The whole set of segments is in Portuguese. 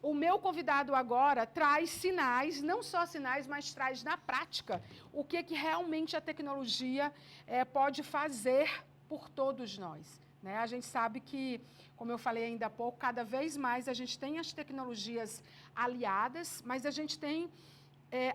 o meu convidado agora traz sinais, não só sinais, mas traz na prática o que realmente a tecnologia pode fazer por todos nós. Né? A gente sabe que, como eu falei ainda há pouco, cada vez mais a gente tem as tecnologias aliadas, mas a gente tem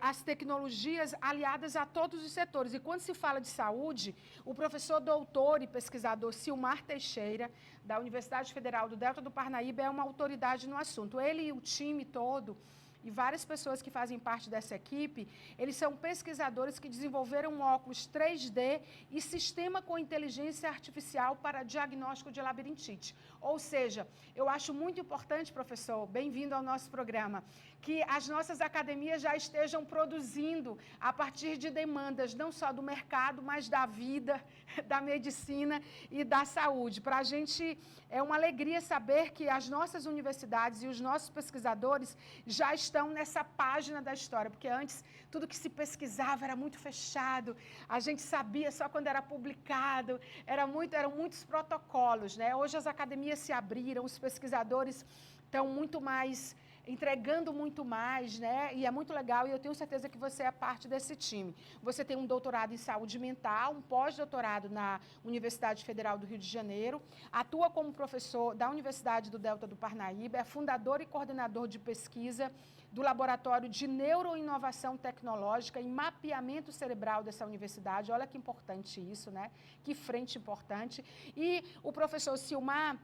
as tecnologias aliadas a todos os setores. E quando se fala de saúde, o professor doutor e pesquisador Silmar Teixeira, da Universidade Federal do Delta do Parnaíba, é uma autoridade no assunto. Ele e o time todo, e várias pessoas que fazem parte dessa equipe, eles são pesquisadores que desenvolveram um óculos 3D e sistema com inteligência artificial para diagnóstico de labirintite. Ou seja, eu acho muito importante, professor, bem-vindo ao nosso programa, que as nossas academias já estejam produzindo a partir de demandas não só do mercado, mas da vida, da medicina e da saúde. Para a gente é uma alegria saber que as nossas universidades e os nossos pesquisadores já estão nessa página da história, porque antes tudo que se pesquisava era muito fechado, a gente sabia só quando era publicado, eram muitos protocolos, né? Hoje as academias se abriram, os pesquisadores estão muito mais, entregando muito mais, né? E é muito legal, e eu tenho certeza que você é parte desse time. Você tem um doutorado em saúde mental, um pós-doutorado na Universidade Federal do Rio de Janeiro, atua como professor da Universidade do Delta do Parnaíba, é fundador e coordenador de pesquisa do Laboratório de Neuroinovação Tecnológica e Mapeamento Cerebral dessa universidade. Olha que importante isso, né? Que frente importante. E o professor Silmar,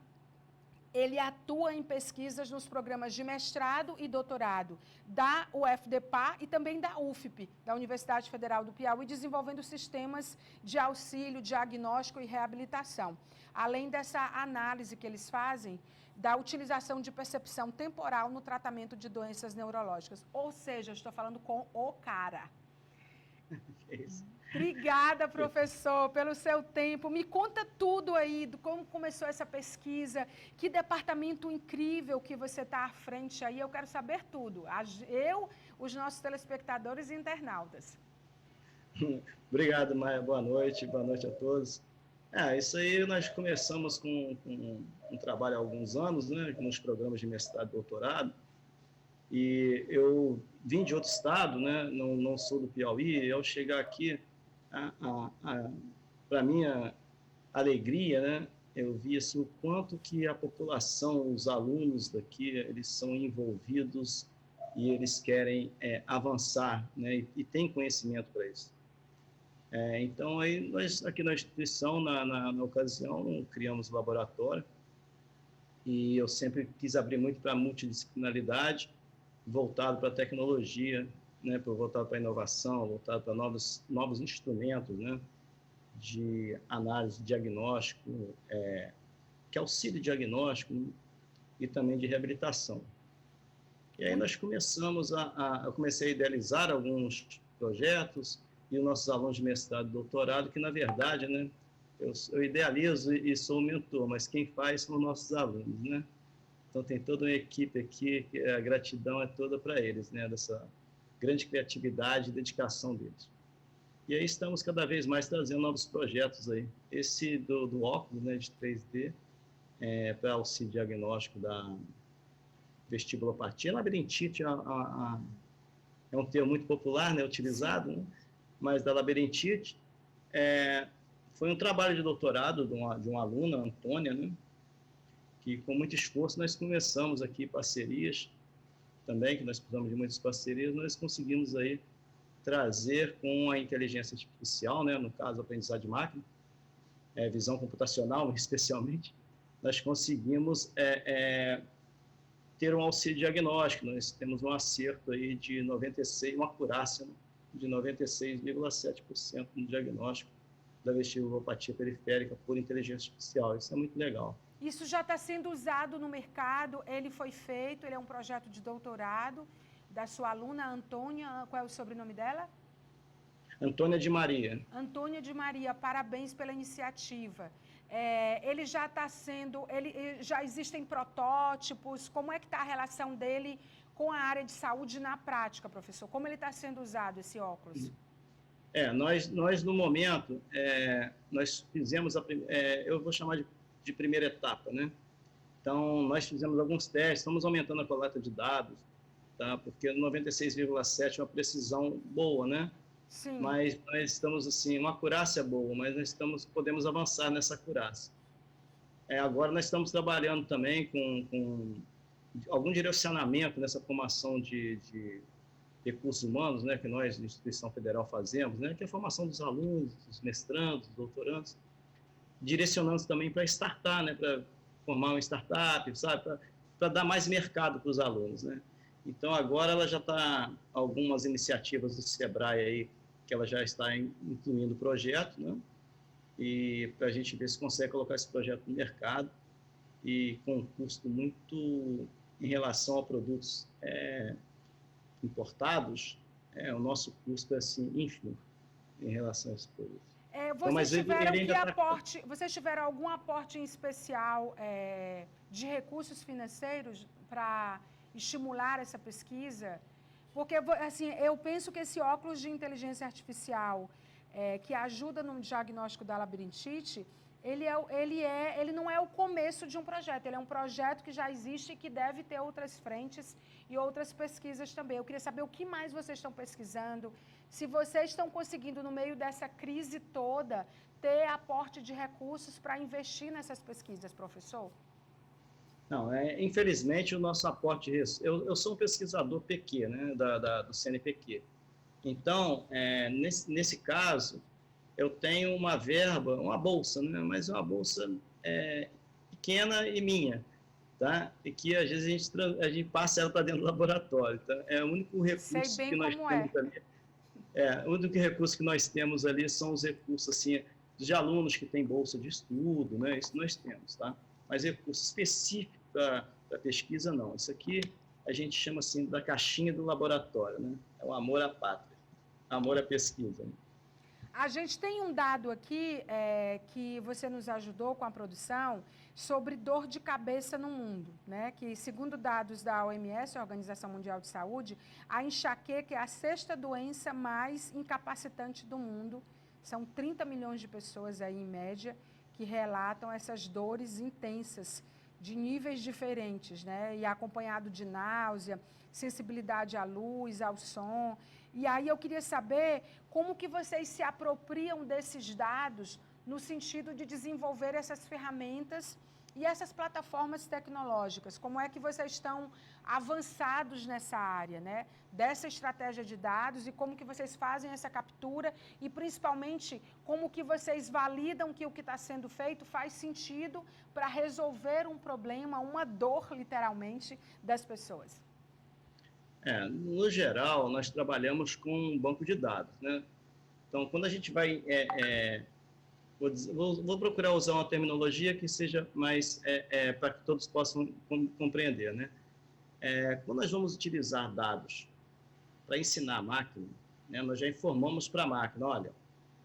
ele atua em pesquisas nos programas de mestrado e doutorado da UFDPA e também da UFP, da Universidade Federal do Piauí, desenvolvendo sistemas de auxílio, diagnóstico e reabilitação. Além dessa análise que eles fazem da utilização de percepção temporal no tratamento de doenças neurológicas. Ou seja, eu estou falando com o cara. Obrigada, professor, pelo seu tempo. Me conta tudo aí, de como começou essa pesquisa, que departamento incrível que você está à frente aí. Eu quero saber tudo. Eu, os nossos telespectadores e internautas. Obrigado, Maia. Boa noite a todos. Isso aí nós começamos com um trabalho há alguns anos, né, nos programas de mestrado e doutorado. E eu vim de outro estado, né, não sou do Piauí, e ao chegar aqui, para minha alegria, né, eu vi assim, o quanto que a população, os alunos daqui, eles são envolvidos e eles querem avançar, né, e têm conhecimento para isso. Então, aí nós, aqui na instituição, na ocasião, criamos o laboratório, e eu sempre quis abrir muito para a multidisciplinaridade, voltado para a tecnologia, né, voltado para a inovação, voltado para novos instrumentos, né, de análise, diagnóstico, que auxilia diagnóstico, né, e também de reabilitação. E aí nós começamos eu comecei a idealizar alguns projetos, e os nossos alunos de mestrado e doutorado, que na verdade, né, eu idealizo e sou o mentor, mas quem faz são os nossos alunos, né? Então tem toda uma equipe aqui, que a gratidão é toda para eles, né, dessa grande criatividade e dedicação deles. E aí estamos cada vez mais trazendo novos projetos aí. Esse do óculos, né, de 3D, para auxílio diagnóstico da vestibulopatia. Labirintite é um termo muito popular, né, utilizado, né, mas da labirintite, foi um trabalho de doutorado de uma aluna, Antônia, né, que com muito esforço nós começamos aqui parcerias também, que nós precisamos de muitas parcerias, nós conseguimos aí trazer com a inteligência artificial, né, no caso, aprendizado de máquina, visão computacional, especialmente, nós conseguimos ter um auxílio diagnóstico. Nós temos um acerto aí de 96%, uma acurácia, né, de 96,7% no diagnóstico da vestibulopatia periférica por inteligência artificial. Isso é muito legal. Isso já está sendo usado no mercado, ele foi feito, ele é um projeto de doutorado da sua aluna Antônia, qual é o sobrenome dela? Antônia de Maria. Antônia de Maria, parabéns pela iniciativa. Ele já está sendo, já existem protótipos, como é que está a relação dele com a área de saúde na prática, professor? Como ele está sendo usado, esse óculos? Nós no momento, nós fizemos, eu vou chamar de primeira etapa, né? Então, nós fizemos alguns testes, estamos aumentando a coleta de dados, tá? Porque 96,7 é uma precisão boa, né? Sim. Mas nós estamos, assim, uma acurácia boa, mas podemos avançar nessa acurácia. Agora nós estamos trabalhando também com algum direcionamento nessa formação de recursos humanos, né, que nós, instituição federal, fazemos, né, que é a formação dos alunos, dos mestrandos, dos doutorandos, direcionando também para startar, né, para formar uma startup, sabe, para dar mais mercado para os alunos, né. Então, agora ela já está, algumas iniciativas do Sebrae aí, que ela já está incluindo o projeto, né, e para a gente ver se consegue colocar esse projeto no mercado e com um custo muito em relação a produtos importados, o nosso custo é assim, ínfimo em relação a esse produto. Vocês tiveram algum aporte em especial de recursos financeiros para estimular essa pesquisa? Porque assim, eu penso que esse óculos de inteligência artificial que ajuda no diagnóstico da labirintite, ele não é o começo de um projeto, ele é um projeto que já existe e que deve ter outras frentes e outras pesquisas também. Eu queria saber o que mais vocês estão pesquisando, se vocês estão conseguindo, no meio dessa crise toda, ter aporte de recursos para investir nessas pesquisas, professor? Não, infelizmente o nosso aporte... Eu sou um pesquisador PQ, né, do CNPq. Então, nesse caso, eu tenho uma verba, uma bolsa, né? Mas é uma bolsa pequena e minha, tá? E que às vezes a gente passa ela para dentro do laboratório, tá? É o único recurso que nós temos ali. O único recurso que nós temos ali são os recursos assim de alunos que têm bolsa de estudo, né? Isso nós temos, tá? Mas recurso específico para pesquisa não. Isso aqui a gente chama assim da caixinha do laboratório, né? É o amor à pátria, amor à pesquisa. Né? A gente tem um dado aqui que você nos ajudou com a produção sobre dor de cabeça no mundo, né? Que, segundo dados da OMS, a Organização Mundial de Saúde, a enxaqueca é a 6ª doença mais incapacitante do mundo. São 30 milhões de pessoas aí, em média, que relatam essas dores intensas, de níveis diferentes, né? E acompanhado de náusea, sensibilidade à luz, ao som. E aí eu queria saber como que vocês se apropriam desses dados no sentido de desenvolver essas ferramentas e essas plataformas tecnológicas. Como é que vocês estão avançados nessa área, né? Dessa estratégia de dados e como que vocês fazem essa captura e, principalmente, como que vocês validam que o que está sendo feito faz sentido para resolver um problema, uma dor, literalmente, das pessoas. No geral, nós trabalhamos com um banco de dados, né? Então, quando a gente vai... vou procurar usar uma terminologia que seja mais... para que todos possam compreender, né? Quando nós vamos utilizar dados para ensinar a máquina, né, nós já informamos para a máquina, olha,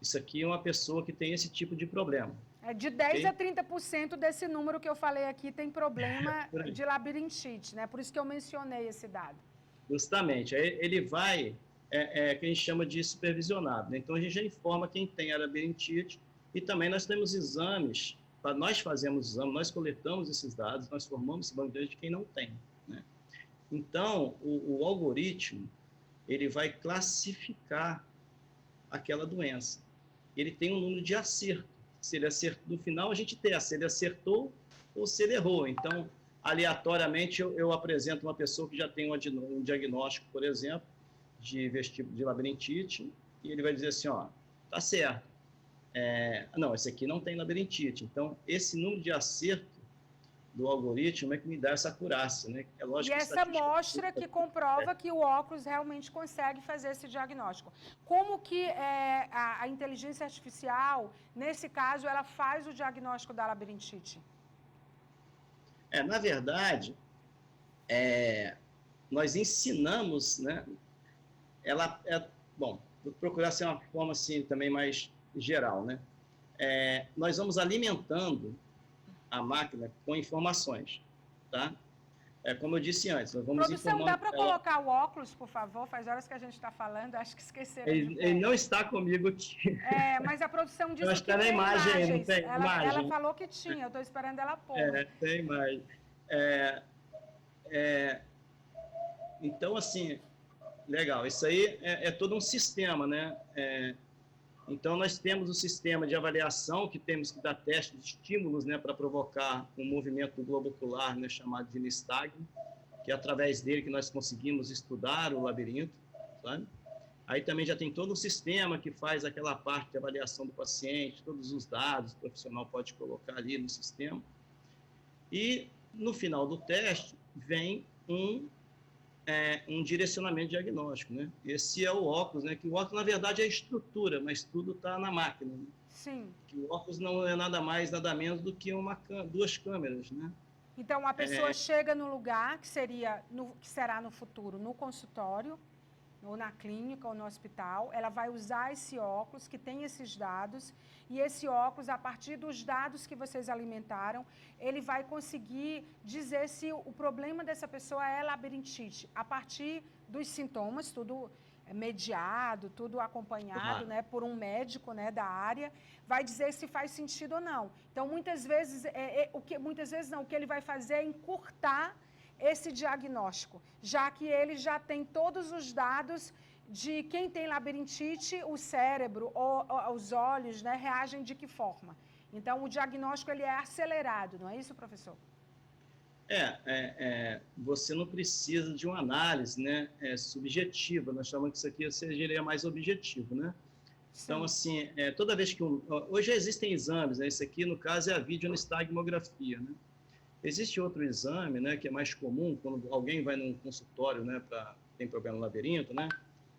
isso aqui é uma pessoa que tem esse tipo de problema. De 10% a 30% desse número que eu falei aqui tem problema de labirintite, né? Por isso que eu mencionei esse dado. Justamente, aí ele vai, que a gente chama de supervisionado, né? Então a gente já informa quem tem a labirintite e também nós temos exames, nós fazemos exames, nós coletamos esses dados, nós formamos esse banco de dados de quem não tem, né? Então, o algoritmo, ele vai classificar aquela doença. Ele tem um número de acerto. Se ele acertou, no final a gente testa se ele acertou ou se ele errou. Então, aleatoriamente, eu apresento uma pessoa que já tem um diagnóstico, por exemplo, de labirintite, e ele vai dizer assim, ó, tá certo. Não, esse aqui não tem labirintite. Então, esse número de acerto do algoritmo é que me dá essa acurácia, né? É lógico e essa amostra que comprova que o óculos realmente consegue fazer esse diagnóstico. Como que a inteligência artificial, nesse caso, ela faz o diagnóstico da labirintite? Na verdade, nós ensinamos, né? Bom, vou procurar ser uma forma assim também mais geral, né? Nós vamos alimentando a máquina com informações, tá? Como eu disse antes, nós vamos informando... Produção, dá para colocar o óculos, por favor? Faz horas que a gente está falando, acho que esqueceram. Ele não está comigo aqui. Mas a produção disse que tem imagem, não tem imagem. Ela falou que tinha, eu estou esperando ela pôr. Tem imagem. É, é, então, assim, legal, isso aí é todo um sistema, né? Então, nós temos o sistema de avaliação, que temos que dar teste de estímulos, né, para provocar um movimento do globo ocular, né, chamado de nistagmo, que é através dele que nós conseguimos estudar o labirinto, sabe? Aí também já tem todo um sistema que faz aquela parte de avaliação do paciente, todos os dados o profissional pode colocar ali no sistema. E, no final do teste, vem um direcionamento diagnóstico, né? Esse é o óculos, né? Que o óculos, na verdade, é a estrutura, mas tudo está na máquina, né? Sim. Que o óculos não é nada mais, nada menos do que duas câmeras, né? Então, a pessoa chega no lugar que será no futuro no consultório, ou na clínica, ou no hospital, ela vai usar esse óculos que tem esses dados, e esse óculos, a partir dos dados que vocês alimentaram, ele vai conseguir dizer se o problema dessa pessoa é labirintite, a partir dos sintomas, tudo mediado, tudo acompanhado, né, por um médico, né, da área, vai dizer se faz sentido ou não. Então, muitas vezes, o que ele vai fazer é encurtar esse diagnóstico, já que ele já tem todos os dados de quem tem labirintite, o cérebro ou os olhos, né, reagem de que forma. Então, o diagnóstico ele é acelerado, não é isso, professor? Você não precisa de uma análise, né, subjetiva, nós chamamos que isso aqui seria mais objetivo, né? Sim. Então, assim, toda vez que hoje existem exames, né, esse aqui, no caso, é a videonistagmografia, né? Existe outro exame, né, que é mais comum, quando alguém vai num consultório, né, tem problema no labirinto, né?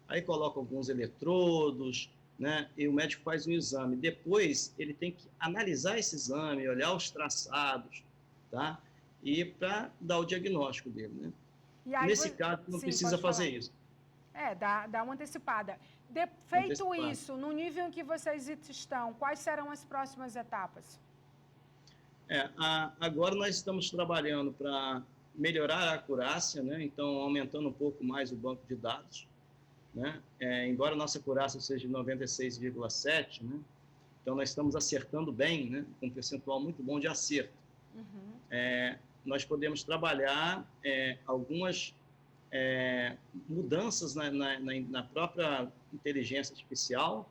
Aí coloca alguns eletrodos, né, e o médico faz um exame. Depois, ele tem que analisar esse exame, olhar os traçados, tá? E para dar o diagnóstico dele, né? Aí, nesse caso, não precisa fazer isso. Dá uma antecipada. Feito isso, no nível em que vocês estão, quais serão as próximas etapas? Agora nós estamos trabalhando para melhorar a acurácia, né? Então, aumentando um pouco mais o banco de dados, né? Embora a nossa acurácia seja de 96,7, né? Então, nós estamos acertando bem, né? Com um percentual muito bom de acerto. Uhum. Nós podemos trabalhar algumas mudanças na própria inteligência artificial,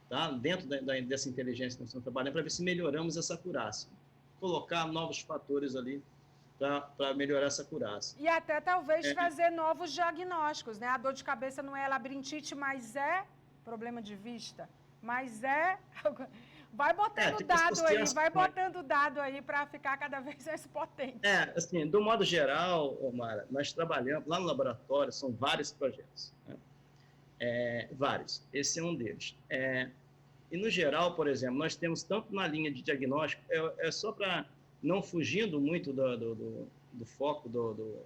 tá? Dentro dessa inteligência que nós estamos trabalhando, para ver se melhoramos essa acurácia. Colocar novos fatores ali para melhorar essa acurácia. E até talvez fazer novos diagnósticos, né? A dor de cabeça não é labirintite, mas é problema de vista, mas vai botando dado aí, vai botando dado aí para ficar cada vez mais potente. Assim, do modo geral, Omara, nós trabalhamos lá no laboratório, são vários projetos, né? Vários, esse é um deles. E, no geral, por exemplo, nós temos tanto na linha de diagnóstico, só para não fugindo muito do foco do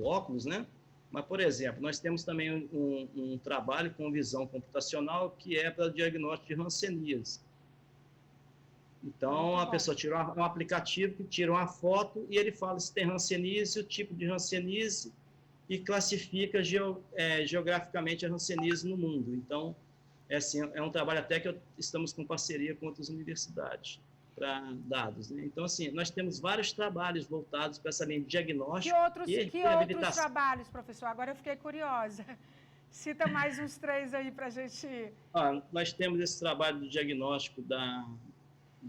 óculos, né? Mas, por exemplo, nós temos também um trabalho com visão computacional que é para diagnóstico de hanseníase. Então, a pessoa tira um aplicativo que tira uma foto e ele fala se tem hanseníase, o tipo de hanseníase, e classifica geograficamente a hanseníase no mundo. Então, é um trabalho até que estamos com parceria com outras universidades para dados, né? Então, assim, nós temos vários trabalhos voltados para essa linha de diagnóstico que outros trabalhos, professor? Agora eu fiquei curiosa. Cita mais uns 3 aí para a gente... Nós temos esse trabalho do diagnóstico da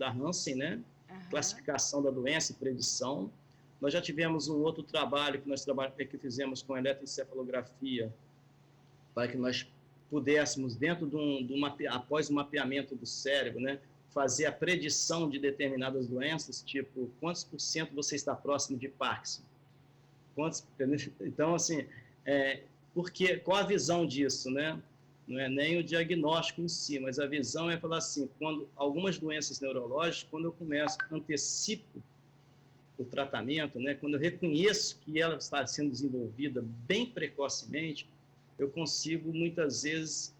Hansen, né? Uhum. Classificação da doença e predição. Nós já tivemos um outro trabalho que fizemos com eletroencefalografia, para que nós pudéssemos, após o mapeamento do cérebro, né, fazer a predição de determinadas doenças, tipo, quantos por cento você está próximo de Parkinson? Então, assim, qual a visão disso, né? Não é nem o diagnóstico em si, mas a visão é falar assim, quando algumas doenças neurológicas, quando eu antecipo o tratamento, né, quando eu reconheço que ela está sendo desenvolvida bem precocemente, eu consigo, muitas vezes,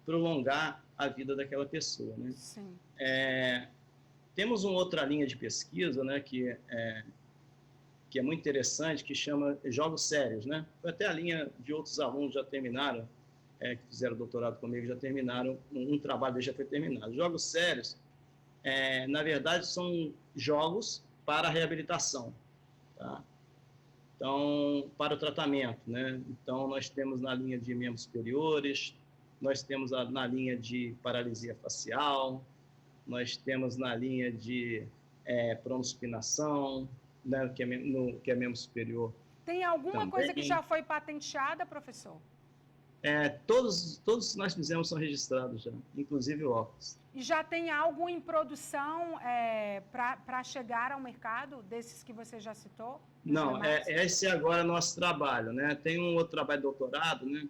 prolongar a vida daquela pessoa, né? Sim. Temos uma outra linha de pesquisa, né, que é muito interessante, que chama Jogos Sérios, né? Até a linha de outros alunos já terminaram, que fizeram doutorado comigo, já terminaram, um trabalho já foi terminado. Jogos Sérios, na verdade, são jogos para a reabilitação, tá? Então, para o tratamento, né? Então, nós temos na linha de membros superiores, nós temos na linha de paralisia facial, nós temos na linha de pronospinação, né? Que é membro superior. Tem alguma também. Coisa que já foi patenteada, professor? Todos que nós fizemos são registrados já, inclusive o óculos. E já tem algo em produção para chegar ao mercado, desses que você já citou? Não, esse agora é nosso trabalho, né? Tem um outro trabalho de doutorado, né?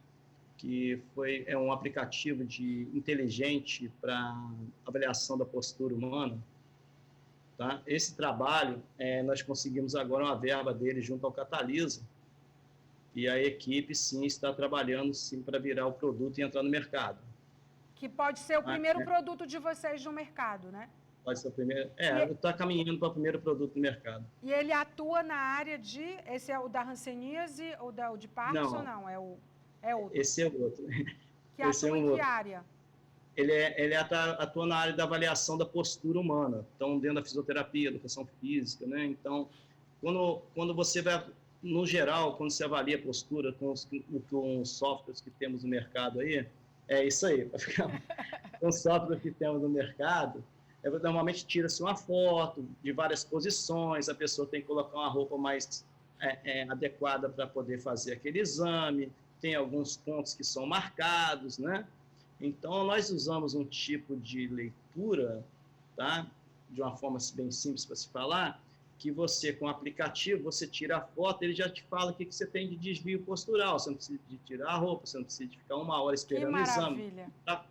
Que é um aplicativo inteligente para avaliação da postura humana. Tá? Esse trabalho, nós conseguimos agora uma verba dele junto ao Catalisa, e a equipe, sim, está trabalhando, sim, para virar o produto e entrar no mercado. Que pode ser o primeiro produto de vocês no mercado, né? Pode ser o primeiro. Está caminhando para o primeiro produto no mercado. E ele atua na área de... Esse é o da hanseníase ou o de Parkinson? Não, é outro. Esse é outro. Que atua em que área? Ele atua na área da avaliação da postura humana. Então, dentro da fisioterapia, educação física, né? Então, quando você vai... No geral, quando você avalia a postura com os softwares que temos no mercado aí, é isso aí, para ficar com os softwares que temos no mercado, normalmente tira-se uma foto de várias posições, a pessoa tem que colocar uma roupa mais adequada para poder fazer aquele exame, tem alguns pontos que são marcados, né? Então, nós usamos um tipo de leitura, tá? De uma forma bem simples para se falar, que você, com o aplicativo, você tira a foto, ele já te fala o que você tem de desvio postural, você não precisa de tirar a roupa, você não precisa de ficar 1 hora esperando o exame. Que maravilha! Tá?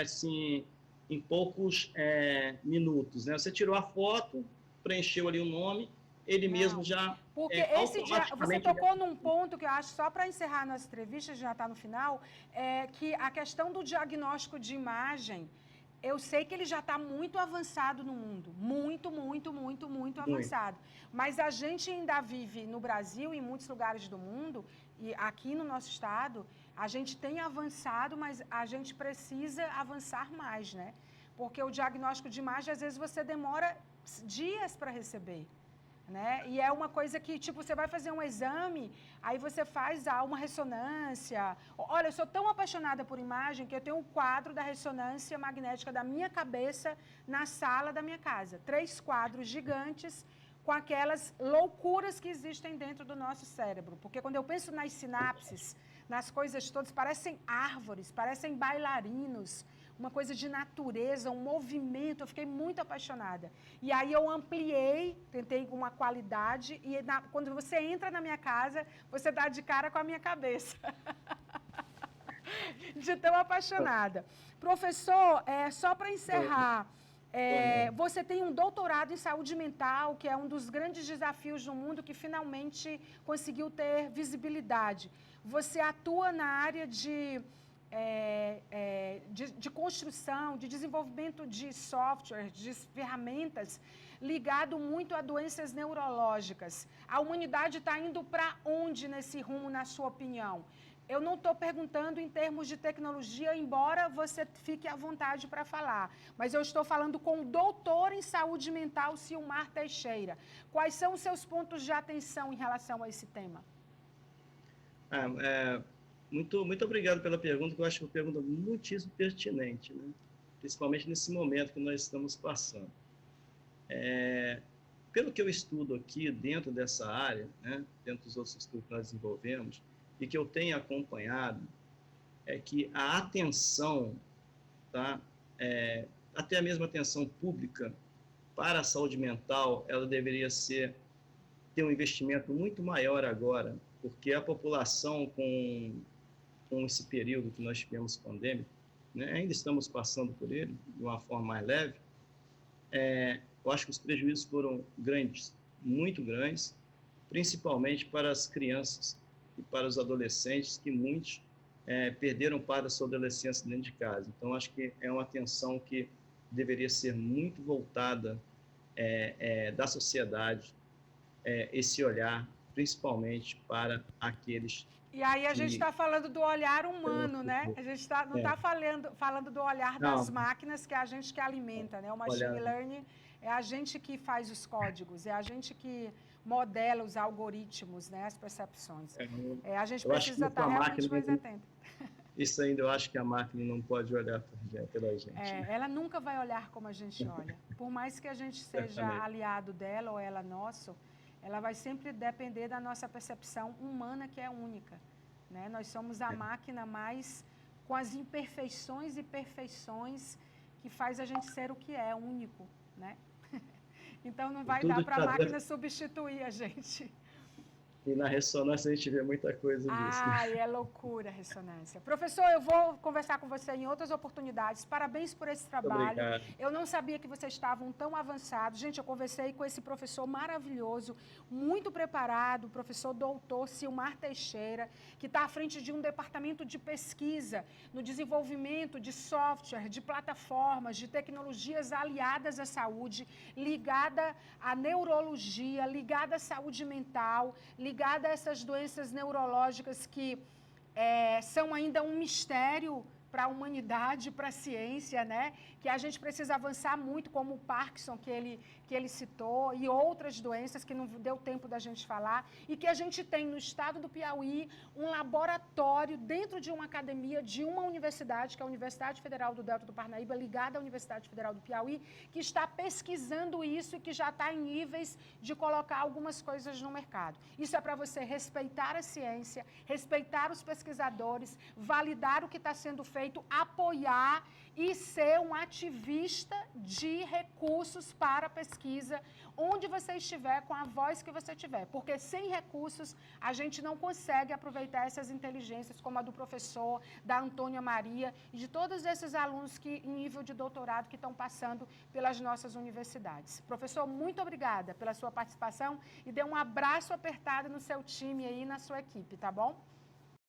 Assim, em poucos minutos, né? Você tirou a foto, preencheu ali o nome, ele mesmo já... Porque você tocou num ponto que eu acho, só para encerrar a nossa entrevista, já está no final, que a questão do diagnóstico de imagem, eu sei que ele já está muito avançado no mundo, muito avançado. Mas a gente ainda vive no Brasil, em muitos lugares do mundo, e aqui no nosso estado, a gente tem avançado, mas a gente precisa avançar mais, né? Porque o diagnóstico de imagem, às vezes, você demora dias para receber. Né? E é uma coisa que, tipo, você vai fazer um exame, aí você faz uma ressonância. Olha, eu sou tão apaixonada por imagem que eu tenho um quadro da ressonância magnética da minha cabeça na sala da minha casa. 3 quadros gigantes com aquelas loucuras que existem dentro do nosso cérebro. Porque quando eu penso nas sinapses, nas coisas todas, parecem árvores, parecem bailarinos, uma coisa de natureza, um movimento, eu fiquei muito apaixonada. E aí eu ampliei, tentei com uma qualidade, e quando você entra na minha casa, você dá de cara com a minha cabeça. De tão apaixonada. Professor, só para encerrar, você tem um doutorado em saúde mental, que é um dos grandes desafios do mundo, que finalmente conseguiu ter visibilidade. Você atua na área de construção, de desenvolvimento de software, de ferramentas, ligado muito a doenças neurológicas. A humanidade está indo para onde nesse rumo, na sua opinião? Eu não estou perguntando em termos de tecnologia, embora você fique à vontade para falar, mas eu estou falando com o doutor em saúde mental, Silmar Teixeira. Quais são os seus pontos de atenção em relação a esse tema? Muito obrigado pela pergunta, que eu acho uma pergunta muitíssimo pertinente, né? Principalmente nesse momento que nós estamos passando. Pelo que eu estudo aqui dentro dessa área, né, dentro dos outros estudos que nós desenvolvemos, e que eu tenho acompanhado, é que a atenção, tá, até a mesma atenção pública para a saúde mental, ela deveria ter um investimento muito maior agora, porque a população com esse período que nós tivemos pandêmico, né, ainda estamos passando por ele de uma forma mais leve, eu acho que os prejuízos foram grandes, muito grandes, principalmente para as crianças e para os adolescentes, que muitos perderam parte da sua adolescência dentro de casa. Então, acho que é uma atenção que deveria ser muito voltada da sociedade, esse olhar, principalmente para aqueles... E aí a gente está falando do olhar humano, né? A gente não está falando do olhar das máquinas, que é a gente que alimenta, né? O machine learning É a gente que faz os códigos, é a gente que modela os algoritmos, né, as percepções. A gente precisa estar realmente mais atento. Isso ainda eu acho que a máquina não pode olhar pela gente. Né? Ela nunca vai olhar como a gente olha. Por mais que a gente seja aliado dela ou ela nosso, ela vai sempre depender da nossa percepção humana, que é única. Né? Nós somos a máquina mais com as imperfeições e perfeições que faz a gente ser o que é, único. Né? Então não vai dar para a máquina substituir a gente. E na ressonância a gente vê muita coisa disso. Ai, é loucura a ressonância. Professor, eu vou conversar com você em outras oportunidades. Parabéns por esse trabalho. Obrigado. Eu não sabia que vocês estavam tão avançados. Gente, eu conversei com esse professor maravilhoso, muito preparado, o professor doutor Silmar Teixeira, que está à frente de um departamento de pesquisa no desenvolvimento de software, de plataformas, de tecnologias aliadas à saúde, ligada à neurologia, ligada à saúde mental, ligada a essas doenças neurológicas que são ainda um mistério para a humanidade, para a ciência, né? Que a gente precisa avançar muito, como o Parkinson, que ele citou, e outras doenças que não deu tempo da gente falar, e que a gente tem no estado do Piauí um laboratório dentro de uma academia de uma universidade, que é a Universidade Federal do Delta do Parnaíba, ligada à Universidade Federal do Piauí, que está pesquisando isso e que já está em níveis de colocar algumas coisas no mercado. Isso é para você respeitar a ciência, respeitar os pesquisadores, validar o que está sendo feito, apoiar e ser um ativista de recursos para a pesquisa, onde você estiver, com a voz que você tiver. Porque sem recursos, a gente não consegue aproveitar essas inteligências, como a do professor, da Antônia Maria, e de todos esses alunos que, em nível de doutorado que estão passando pelas nossas universidades. Professor, muito obrigada pela sua participação e dê um abraço apertado no seu time aí, na sua equipe, tá bom?